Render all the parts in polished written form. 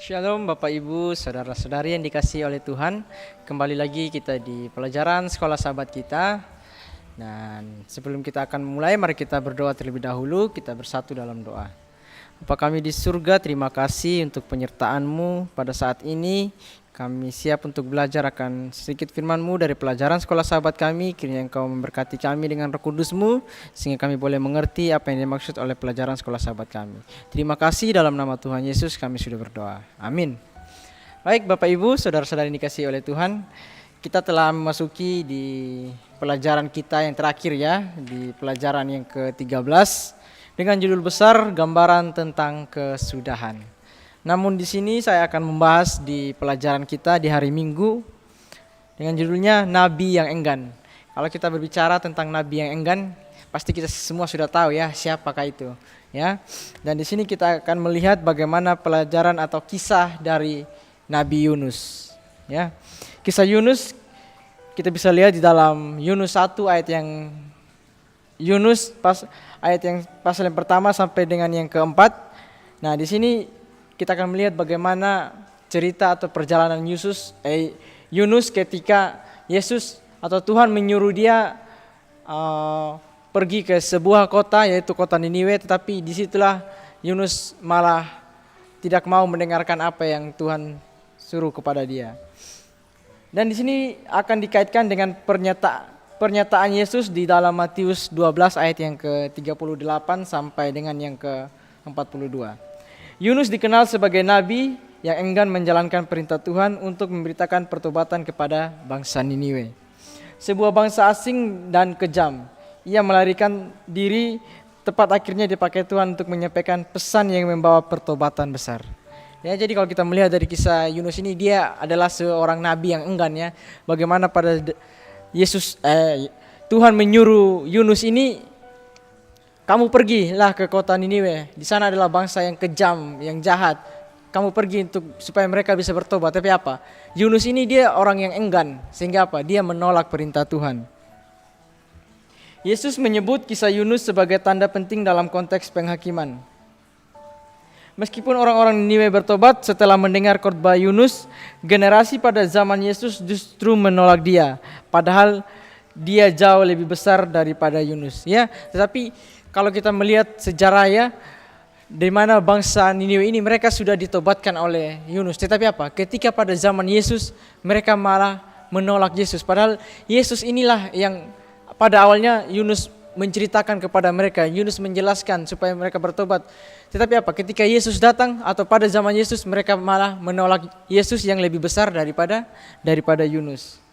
Shalom Bapak Ibu, Saudara-saudari yang dikasihi oleh Tuhan. Kembali lagi kita di pelajaran Sekolah Sahabat kita. Dan sebelum kita akan mulai, mari kita berdoa terlebih dahulu. Kita bersatu dalam doa. Bapa kami di surga, terima kasih untuk penyertaan-Mu pada saat ini. Kami siap untuk belajar akan sedikit firman-Mu dari pelajaran Sekolah Sahabat kami. Kiranya Engkau memberkati kami dengan Roh Kudus-Mu, sehingga kami boleh mengerti apa yang dimaksud oleh pelajaran Sekolah Sahabat kami. Terima kasih, dalam nama Tuhan Yesus kami sudah berdoa. Amin. Baik Bapak Ibu, Saudara-saudari yang dikasihi oleh Tuhan, kita telah memasuki di pelajaran kita yang terakhir ya, di pelajaran yang ke-13 dengan judul besar Gambaran tentang Kesudahan. Namun di sini saya akan membahas di pelajaran kita di hari Minggu dengan judulnya Nabi yang Enggan. Kalau kita berbicara tentang Nabi yang enggan, pasti kita semua sudah tahu ya siapakah itu, ya. Dan di sini kita akan melihat bagaimana pelajaran atau kisah dari Nabi Yunus, ya. Kisah Yunus kita bisa lihat di dalam Yunus 1 ayat yang pasal yang pertama sampai dengan yang keempat. Nah, di sini kita akan melihat bagaimana cerita atau perjalanan Yunus ketika Yesus atau Tuhan menyuruh dia pergi ke sebuah kota, yaitu kota Niniwe, tetapi disitulah Yunus malah tidak mau mendengarkan apa yang Tuhan suruh kepada dia. Dan di sini akan dikaitkan dengan pernyataan Yesus di dalam Matius 12 ayat yang ke-38 sampai dengan yang ke-42. Yunus dikenal sebagai nabi yang enggan menjalankan perintah Tuhan untuk memberitakan pertobatan kepada bangsa Niniwe, sebuah bangsa asing dan kejam. Ia melarikan diri, tepat akhirnya dipakai Tuhan untuk menyampaikan pesan yang membawa pertobatan besar. Ya, jadi kalau kita melihat dari kisah Yunus ini, dia adalah seorang nabi yang enggan ya. Bagaimana pada Tuhan menyuruh Yunus ini, kamu pergilah ke kota Niniwe. Di sana adalah bangsa yang kejam, yang jahat. Kamu pergi supaya mereka bisa bertobat. Tapi apa? Yunus ini dia orang yang enggan, sehingga apa? Dia menolak perintah Tuhan. Yesus menyebut kisah Yunus sebagai tanda penting dalam konteks penghakiman. Meskipun orang-orang Niniwe bertobat setelah mendengar khotbah Yunus, generasi pada zaman Yesus justru menolak dia, padahal dia jauh lebih besar daripada Yunus. Ya, tetapi kalau kita melihat sejarah ya, di mana bangsa Niniwe ini mereka sudah ditobatkan oleh Yunus. Tetapi apa? Ketika pada zaman Yesus, mereka malah menolak Yesus. Padahal Yesus inilah yang pada awalnya Yunus menceritakan kepada mereka, Yunus menjelaskan supaya mereka bertobat. Tetapi apa? Ketika Yesus datang atau pada zaman Yesus, mereka malah menolak Yesus yang lebih besar daripada Yunus.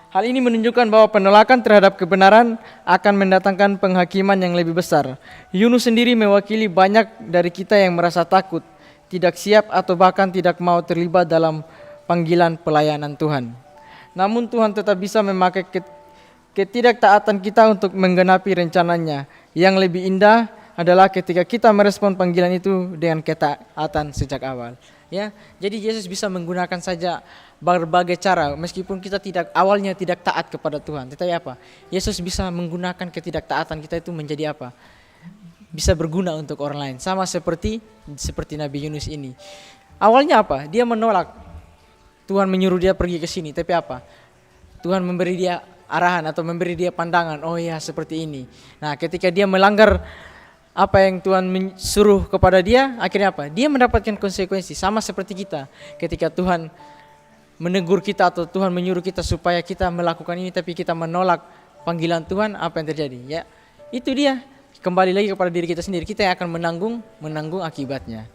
Hal ini menunjukkan bahwa penolakan terhadap kebenaran akan mendatangkan penghakiman yang lebih besar. Yunus sendiri mewakili banyak dari kita yang merasa takut, tidak siap atau bahkan tidak mau terlibat dalam panggilan pelayanan Tuhan. Namun Tuhan tetap bisa memakai ketidaktaatan kita untuk menggenapi rencananya. Yang lebih indah adalah ketika kita merespon panggilan itu dengan ketaatan sejak awal. Ya, jadi Yesus bisa menggunakan saja berbagai cara, meskipun kita awalnya tidak taat kepada Tuhan. Tetapi apa? Yesus bisa menggunakan ketidaktaatan kita itu menjadi apa? Bisa berguna untuk orang lain. Sama seperti Nabi Yunus ini. Awalnya apa? Dia menolak. Tuhan menyuruh dia pergi ke sini, tapi apa? Tuhan memberi dia arahan atau memberi dia pandangan. Oh ya, seperti ini. Nah, ketika dia melanggar apa yang Tuhan suruh kepada dia, akhirnya apa? Dia mendapatkan konsekuensi. Sama seperti kita, ketika Tuhan menegur kita atau Tuhan menyuruh kita supaya kita melakukan ini, tapi kita menolak panggilan Tuhan, apa yang terjadi? Ya, itu dia. Kembali lagi kepada diri kita sendiri. Kita yang akan menanggung akibatnya.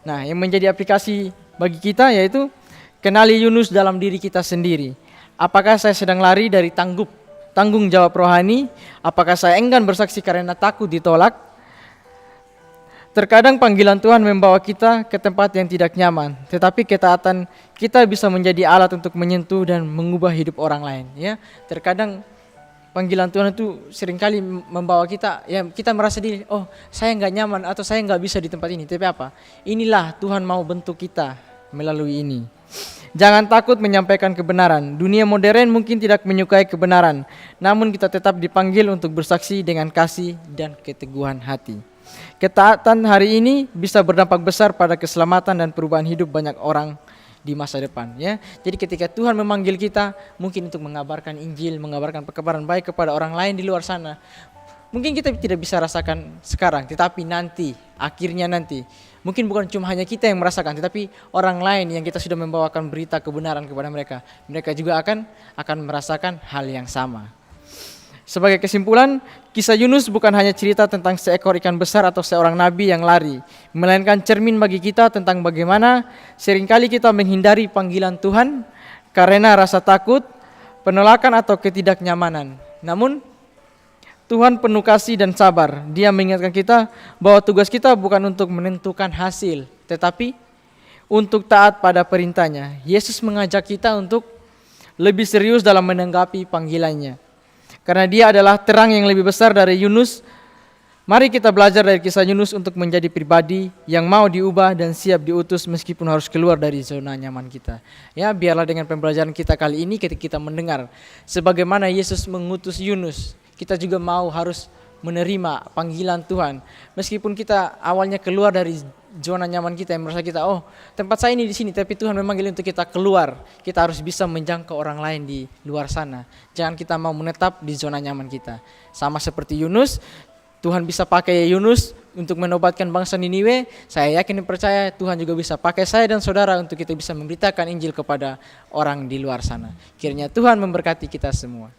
Nah, yang menjadi aplikasi bagi kita yaitu kenali Yunus dalam diri kita sendiri. Apakah saya sedang lari dari tanggung jawab rohani? Apakah saya enggan bersaksi karena takut ditolak? Terkadang panggilan Tuhan membawa kita ke tempat yang tidak nyaman, tetapi ketaatan kita bisa menjadi alat untuk menyentuh dan mengubah hidup orang lain. Ya, terkadang panggilan Tuhan itu seringkali membawa kita, ya kita merasa diri, oh saya nggak nyaman atau saya nggak bisa di tempat ini. Tapi apa? Inilah Tuhan mau bentuk kita melalui ini. Jangan takut menyampaikan kebenaran. Dunia modern mungkin tidak menyukai kebenaran, namun kita tetap dipanggil untuk bersaksi dengan kasih dan keteguhan hati. Ketaatan hari ini bisa berdampak besar pada keselamatan dan perubahan hidup banyak orang di masa depan, ya. Jadi ketika Tuhan memanggil kita mungkin untuk mengabarkan Injil, mengabarkan kabar baik kepada orang lain di luar sana, mungkin kita tidak bisa rasakan sekarang, tetapi nanti, akhirnya nanti, mungkin bukan cuma hanya kita yang merasakan, tetapi orang lain yang kita sudah membawakan berita kebenaran kepada mereka, mereka juga akan merasakan hal yang sama. Sebagai kesimpulan, kisah Yunus bukan hanya cerita tentang seekor ikan besar atau seorang nabi yang lari, melainkan cermin bagi kita tentang bagaimana seringkali kita menghindari panggilan Tuhan karena rasa takut, penolakan atau ketidaknyamanan. Namun, Tuhan penuh kasih dan sabar. Dia mengingatkan kita bahwa tugas kita bukan untuk menentukan hasil, tetapi untuk taat pada perintahnya. Yesus mengajak kita untuk lebih serius dalam menanggapi panggilannya. Karena dia adalah terang yang lebih besar dari Yunus, mari kita belajar dari kisah Yunus untuk menjadi pribadi yang mau diubah dan siap diutus meskipun harus keluar dari zona nyaman kita. Ya, biarlah dengan pembelajaran kita kali ini ketika kita mendengar sebagaimana Yesus mengutus Yunus, kita juga mau harus menerima panggilan Tuhan. Meskipun kita awalnya keluar dari zona nyaman kita yang merasa kita, oh tempat saya ini di sini, tapi Tuhan memanggil untuk kita keluar. Kita harus bisa menjangkau orang lain di luar sana. Jangan kita mau menetap di zona nyaman kita. Sama seperti Yunus, Tuhan bisa pakai Yunus untuk menobatkan bangsa Niniwe. Saya yakin dan percaya Tuhan juga bisa pakai saya dan saudara untuk kita bisa memberitakan Injil kepada orang di luar sana. Kiranya Tuhan memberkati kita semua.